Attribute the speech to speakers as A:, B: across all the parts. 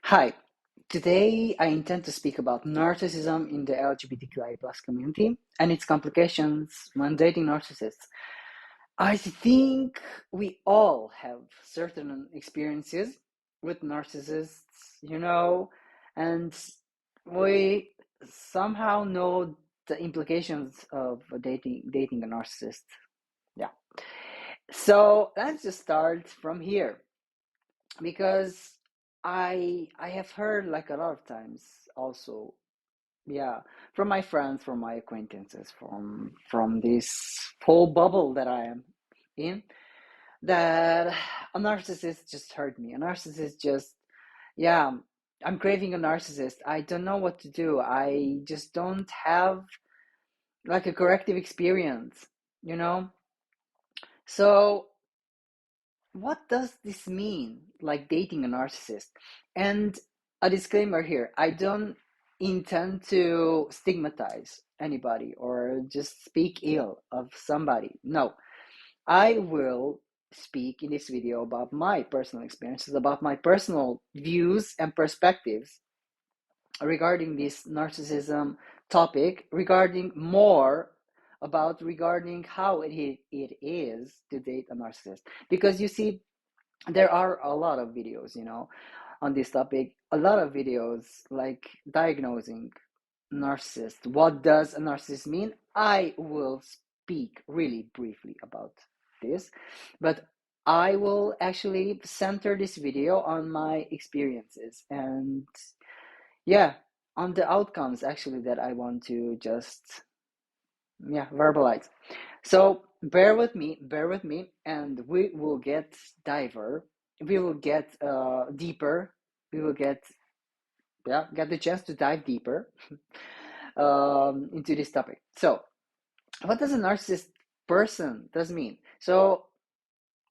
A: Hi, today I intend to speak about narcissism in the LGBTQI plus community and its complications when dating narcissists. I think we all have certain experiences with narcissists, and we somehow know the implications of dating a narcissist. Yeah. So let's just start from here because I have heard like a lot of times also, yeah, from my friends, from my acquaintances, from this whole bubble that I am in, that a narcissist just hurt me. A narcissist just, yeah, I'm craving a narcissist. I don't know what to do. I just don't have like a corrective experience, you know? So what does this mean, like dating a narcissist? And a disclaimer here, I don't intend to stigmatize anybody or just speak ill of somebody. No, I will speak in this video about my personal experiences, about my personal views and perspectives regarding this narcissism topic, regarding how it is to date a narcissist. Because you see, there are a lot of videos, on this topic, a lot of videos like diagnosing narcissist. What does a narcissist mean? I will speak really briefly about this, but I will actually center this video on my experiences and, yeah, on the outcomes actually that I want to just, yeah, verbalize. So bear with me, and we will get diver. We will get deeper. We will get the chance to dive deeper into this topic. So, what does a narcissist person does mean? So,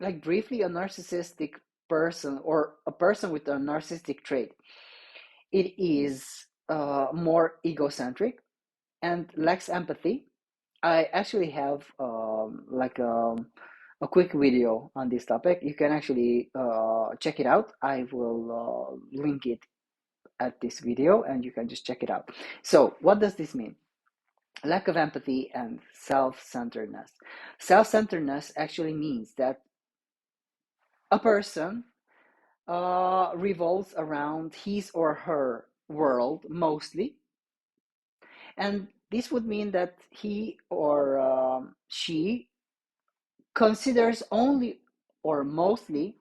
A: like briefly, a narcissistic person or a person with a narcissistic trait, it is more egocentric and lacks empathy. I actually have a quick video on this topic. You can actually check it out. I will link it at this video and you can just check it out. So, what does this mean? Lack of empathy and self-centeredness. Self-centeredness actually means that a person revolves around his or her world mostly, and this would mean that he or she considers only or mostly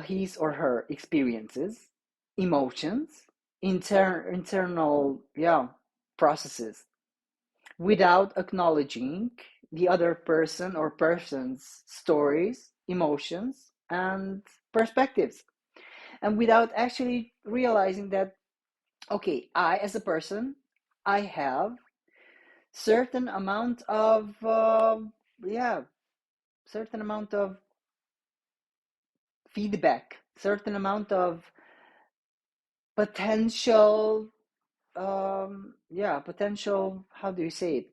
A: his or her experiences, emotions, internal, yeah, processes without acknowledging the other person or person's stories, emotions, and perspectives, and without actually realizing that, okay, I as a person, I have certain amount of yeah certain amount of feedback, certain amount of potential, potential, how do you say it?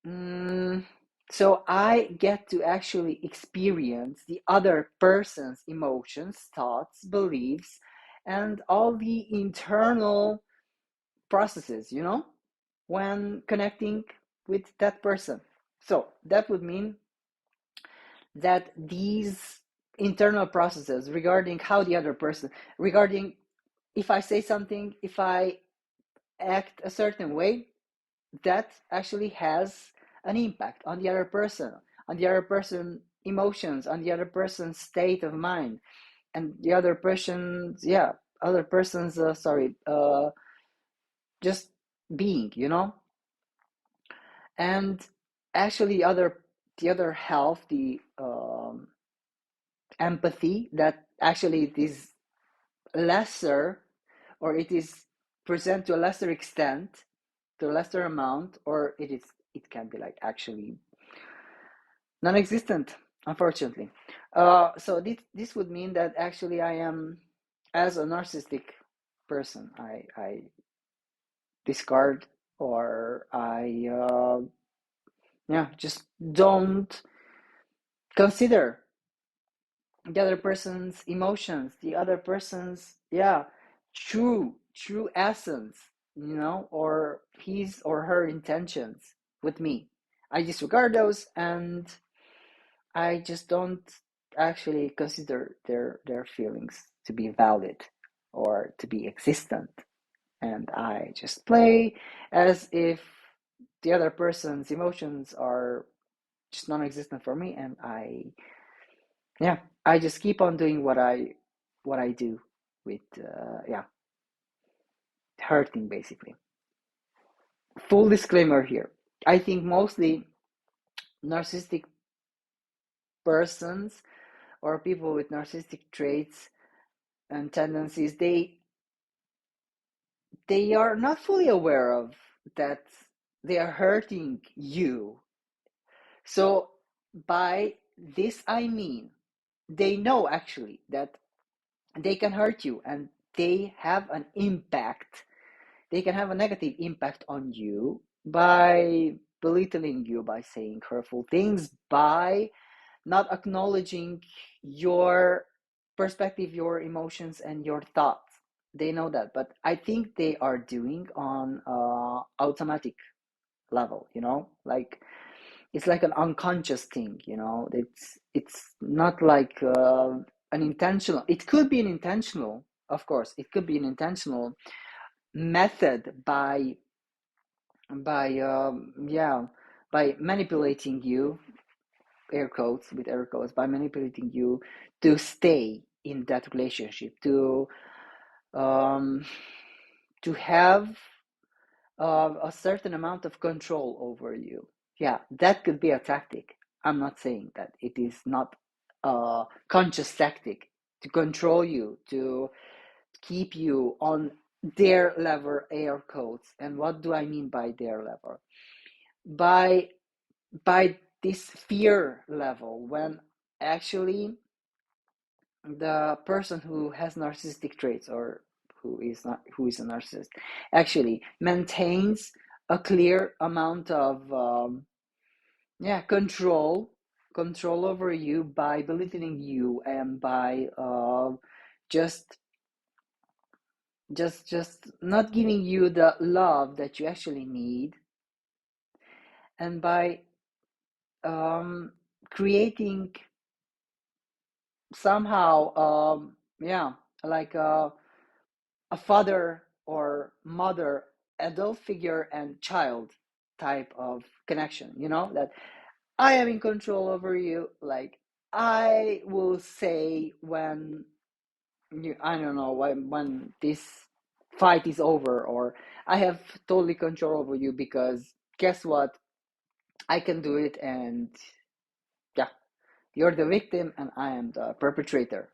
A: Mm, so I get to actually experience the other person's emotions, thoughts, beliefs, and all the internal processes, when connecting with that person. So that would mean that these internal processes regarding how the other person, regarding if I say something, if I act a certain way, that actually has an impact on the other person emotions, on the other person's state of mind, and the other person's, other person's, just being. And actually, the other half, the empathy, that actually it is lesser, or it is present to a lesser extent, to a lesser amount, or it can be like actually non-existent, unfortunately. So this would mean that actually I am, as a narcissistic person, I discard, or I just don't consider the other person's emotions, the other person's, yeah, true essence, or his or her intentions with me. I disregard those, and I just don't actually consider their feelings to be valid or to be existent. And I just play as if the other person's emotions are just non-existent for me, and yeah, I just keep on doing what I do with yeah, hurting basically. Full disclaimer here. I think mostly narcissistic persons or people with narcissistic traits and tendencies, they are not fully aware of that they are hurting you. So by this I mean they know actually that they can hurt you, and they have an impact. They can have a negative impact on you by belittling you, by saying hurtful things, by not acknowledging your perspective, your emotions, and your thoughts. They know that, but I think they are doing on automatic level. Like it's like an unconscious thing. It's not like an intentional. It could be an intentional, of course. It could be an intentional method by yeah, by manipulating you, air quotes, with air quotes, by manipulating you to stay in that relationship, um to have a certain amount of control over you. Yeah, that could be a tactic. I'm not saying that it is not a conscious tactic to control you, to keep you on their level, air quotes. And what do I mean by their level? By this fear level, when actually the person who has narcissistic traits, or who is a narcissist, actually maintains a clear amount of yeah, control over you by belittling you, and by just just not giving you the love that you actually need, and by creating somehow yeah, like a father or mother, adult figure and child type of connection, that I am in control over you. Like, I will say when I don't know, when this fight is over, or I have totally control over you, because guess what, I can do it. And yeah, you're the victim and I am the perpetrator.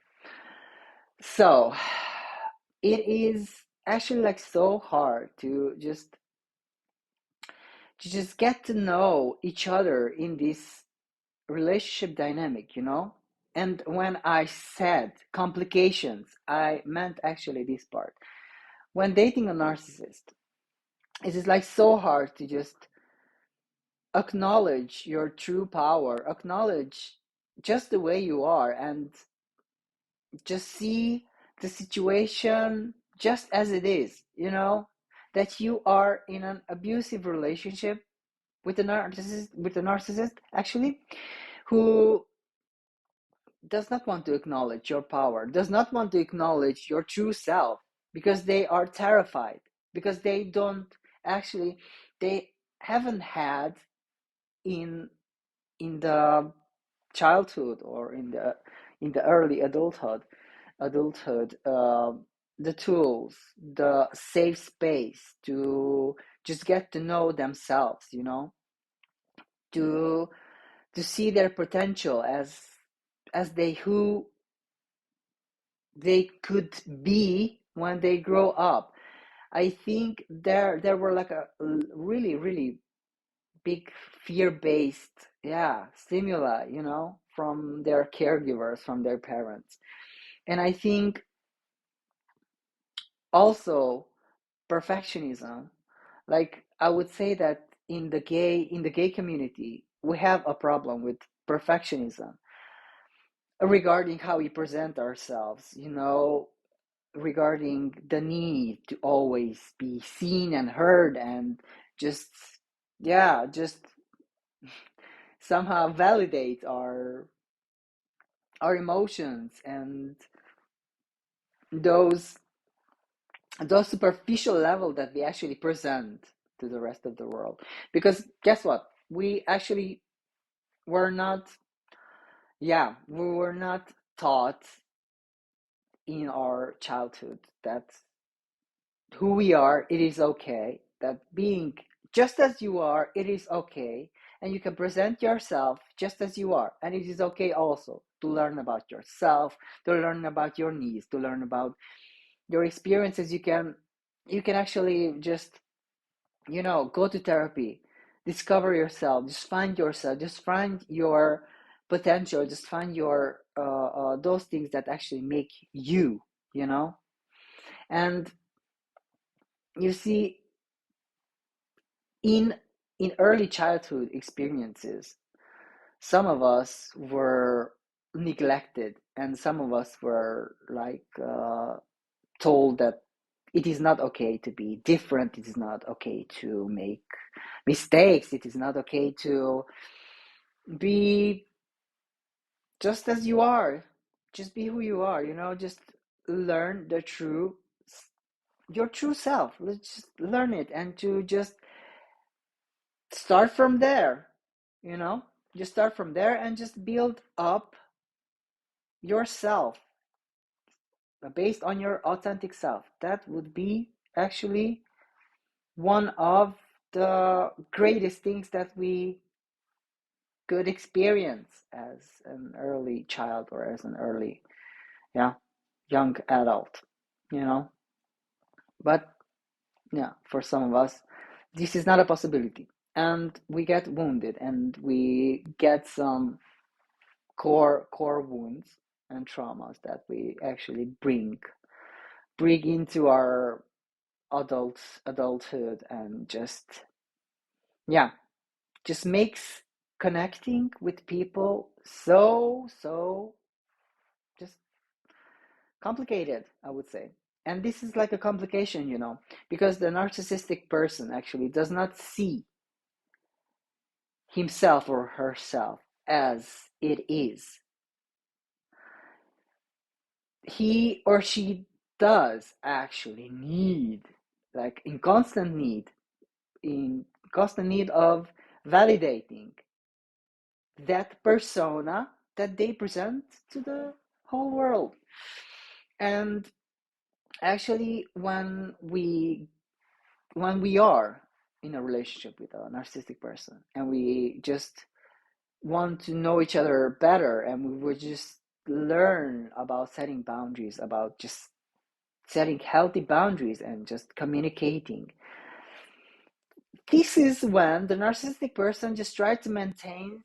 A: So it is actually like so hard to just get to know each other in this relationship dynamic. And when I said complications, I meant actually this part. When dating a narcissist, it is like so hard to just acknowledge your true power, acknowledge just the way you are, and just see the situation just as it is, that you are in an abusive relationship with a narcissist actually, who does not want to acknowledge your power, does not want to acknowledge your true self, because they are terrified, because they don't actually, they haven't had in the childhood, or in the early adulthood, the tools, the safe space to just get to know themselves, to see their potential as who they could be when they grow up. I think there were like a really really big fear-based, yeah, stimuli, from their caregivers, from their parents. And I think also perfectionism. Like, I would say that in the gay community, we have a problem with perfectionism. regarding how we present ourselves, regarding the need to always be seen and heard, and just, yeah, just somehow validate our emotions, and those those superficial level that we actually present to the rest of the world. Because guess what, we actually were not, yeah, we were not taught in our childhood that who we are, it is okay, that being just as you are, it is okay, and you can present yourself just as you are, and it is okay also to learn about yourself, to learn about your needs, to learn about your experiences. You can actually just, go to therapy, discover yourself, just find yourself, just find your potential, just find your those things that actually make you, you know and you see, in early childhood experiences, some of us were neglected, and some of us were like told that it is not okay to be different, it is not okay to make mistakes, it is not okay to be just as you are, just be who you are, just learn your true self. Let's just learn it, and to just start from there, you know just start from there and just build up yourself based on your authentic self. That would be actually one of the greatest things that we could experience as an early child, or as an early, yeah, young adult, you know but yeah, for some of us this is not a possibility, and we get wounded, and we get some core wounds and traumas that we actually bring into our adulthood, and just, yeah, just makes connecting with people so just complicated, I would say. And this is like a complication, because the narcissistic person actually does not see himself or herself as it is. He or she does actually need, like, in constant need of validating that persona that they present to the whole world. And actually, when we are in a relationship with a narcissistic person, and we just want to know each other better, and we would just learn about setting boundaries, about just setting healthy boundaries, and just communicating. This is when the narcissistic person just tries to maintain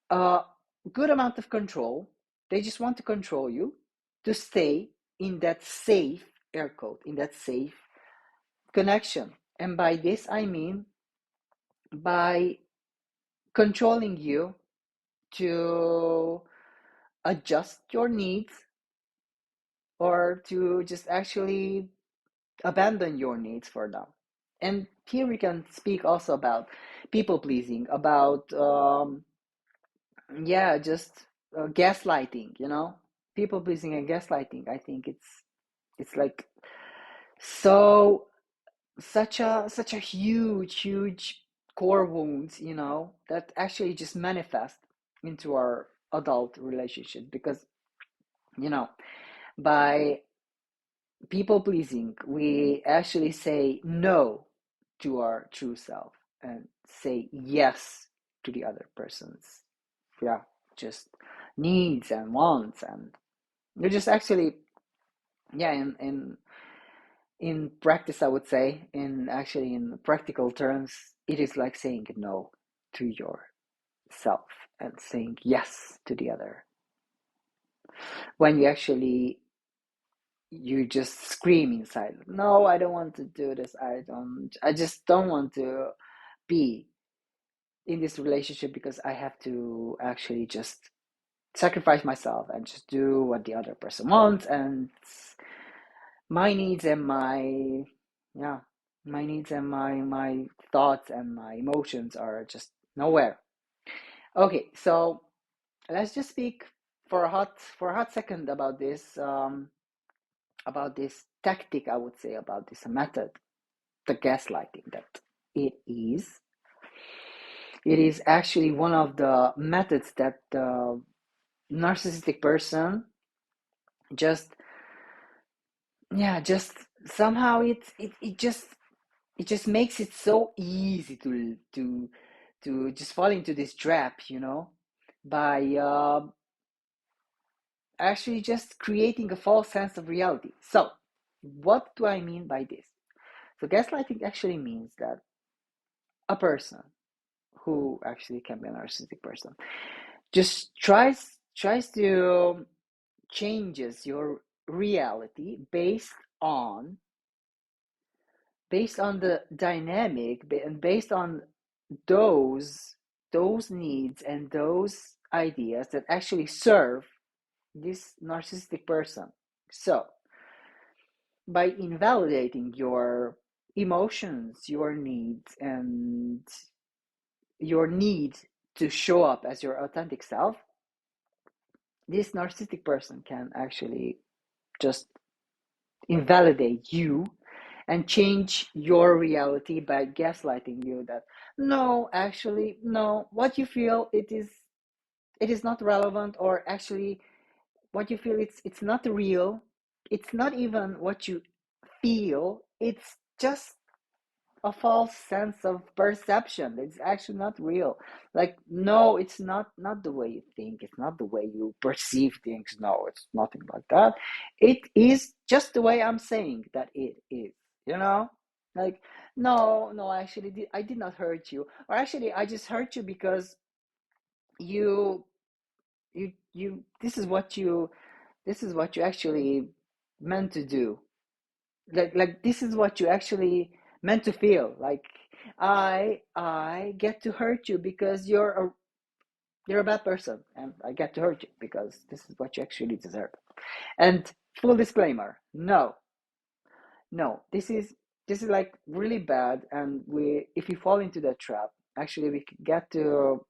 A: a good amount of control. They just want to control you, to stay in that safe, air quote, in that safe connection. And by this, I mean by controlling you to adjust your needs, or to just actually abandon your needs for them. And here we can speak also about people pleasing, about yeah, just gaslighting. People pleasing and gaslighting. I think it's like so such a huge core wounds, that actually just manifest into our adult relationship. Because you know by people pleasing, we actually say no to our true self, and say yes to the other person's, yeah, just needs and wants. And you're just actually, yeah, in practice, I would say, in practical terms, it is like saying no to yourself and saying yes to the other. When you just scream inside, no, I don't want to do this, I just don't want to be in this relationship, because I have to actually just sacrifice myself and just do what the other person wants, and my needs and my yeah my needs and my thoughts and my emotions are just nowhere. Okay, so let's just speak for a hot second about this tactic, I would say, about this method, the gaslighting. That it is it is actually one of the methods that the narcissistic person just just somehow it just makes it so easy to just fall into this trap, by actually just creating a false sense of reality. So what do I mean by this? So gaslighting actually means that a person who actually can be a narcissistic person just tries to changes your reality on based on the dynamic and based on those needs and those ideas that actually serve this narcissistic person. So by invalidating your emotions, your needs, and your need to show up as your authentic self, this narcissistic person can actually just invalidate you and change your reality by gaslighting you that no, actually, no, what you feel, it is not relevant, or actually what you feel, it's not real. It's not even what you feel, it's just a false sense of perception. It's actually not real. Like, no, it's not the way you think, it's not the way you perceive things. No, it's nothing like that. It is just the way I'm saying that it is, you know like, no, no, actually, I did not hurt you, or actually I just hurt you because you you this is what you actually meant to do. Like this is what you actually meant to feel. Like, I get to hurt you because you're a bad person, and I get to hurt you because this is what you actually deserve. And full disclaimer, no, no, this is like really bad, and we if you fall into that trap, actually we get to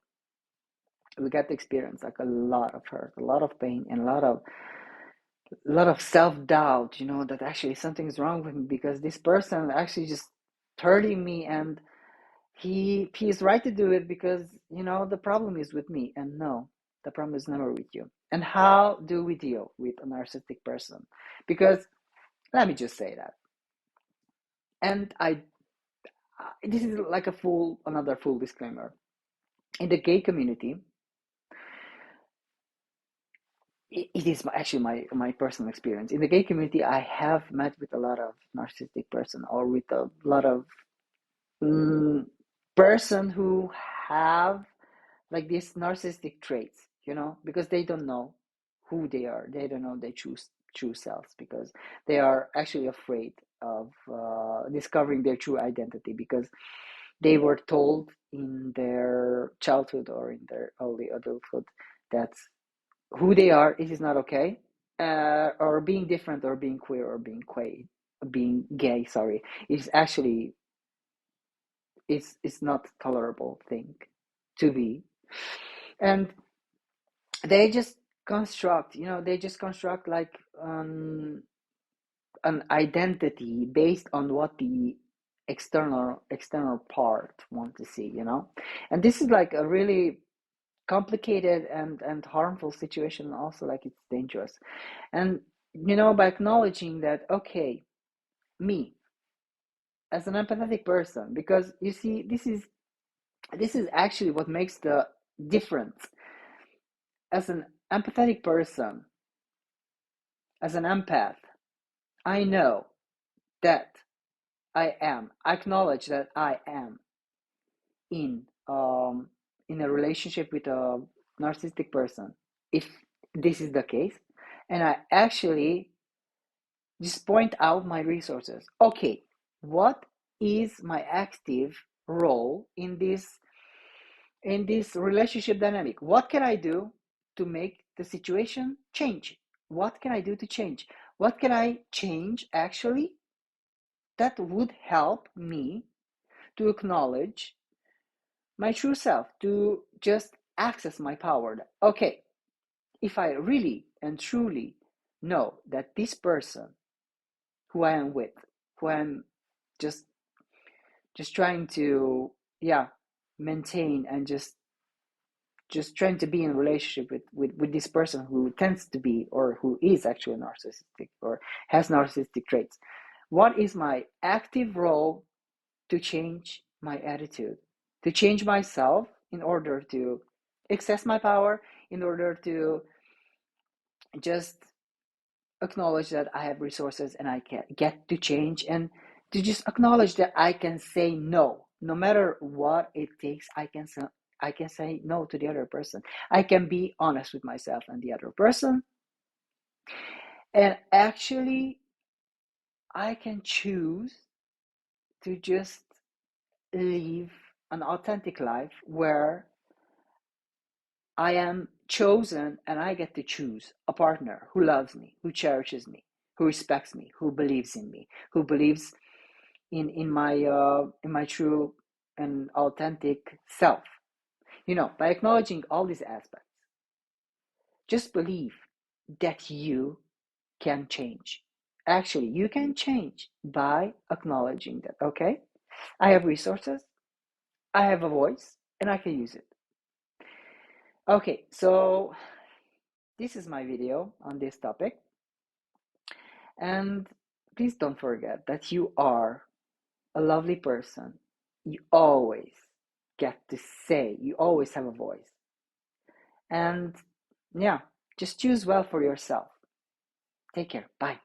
A: experience like a lot of hurt, a lot of pain, and a lot of self-doubt, that actually something's wrong with me because this person actually just hurting me, and he's right to do it because the problem is with me. And no, the problem is never with you. And how do we deal with a narcissistic person? Because let me just say that. And this is like another full disclaimer. In the gay community, it is actually my personal experience. In the gay community, I have met with a lot of narcissistic person, or with a lot of mm, person who have like these narcissistic traits, because they don't know who they are. They don't know their true selves, because they are actually afraid of discovering their true identity, because they were told in their childhood or in their early adulthood that who they are, it is not okay, or being different, or being queer, or being gay, sorry, is actually it's not a tolerable thing to be. And they just construct like an identity based on what the external part want to see, and this is like a really complicated and harmful situation. Also, like, it's dangerous. And by acknowledging that, okay, me as an empathetic person, because you see, this is actually what makes the difference. As an empathetic person, as an empath, I know that I acknowledge that I am in um in a relationship with a narcissistic person, if this is the case, and I actually just point out my resources. Okay, what is my active role in this relationship dynamic? What can I do to make the situation change? What can I do to change? What can I change actually that would help me to acknowledge my true self, to just access my power? Okay, if I really and truly know that this person who I am with, who I'm just trying to, yeah, maintain and just trying to be in a relationship with this person who tends to be or who is actually narcissistic or has narcissistic traits, what is my active role to change my attitude, to change myself in order to access my power, in order to just acknowledge that I have resources and I can get to change, and to just acknowledge that I can say no, no matter what it takes. I can say no to the other person. I can be honest with myself and the other person, and actually I can choose to just live an authentic life where I am chosen and I get to choose a partner who loves me, who cherishes me, who respects me, who believes in me, who believes in my true and authentic self. By acknowledging all these aspects, just believe that you can change. Actually, you can change by acknowledging that, okay, I have resources, I have a voice, and I can use it. Okay, so this is my video on this topic. And please don't forget that you are a lovely person. You always get to say, you always have a voice. And yeah, just choose well for yourself. Take care. Bye.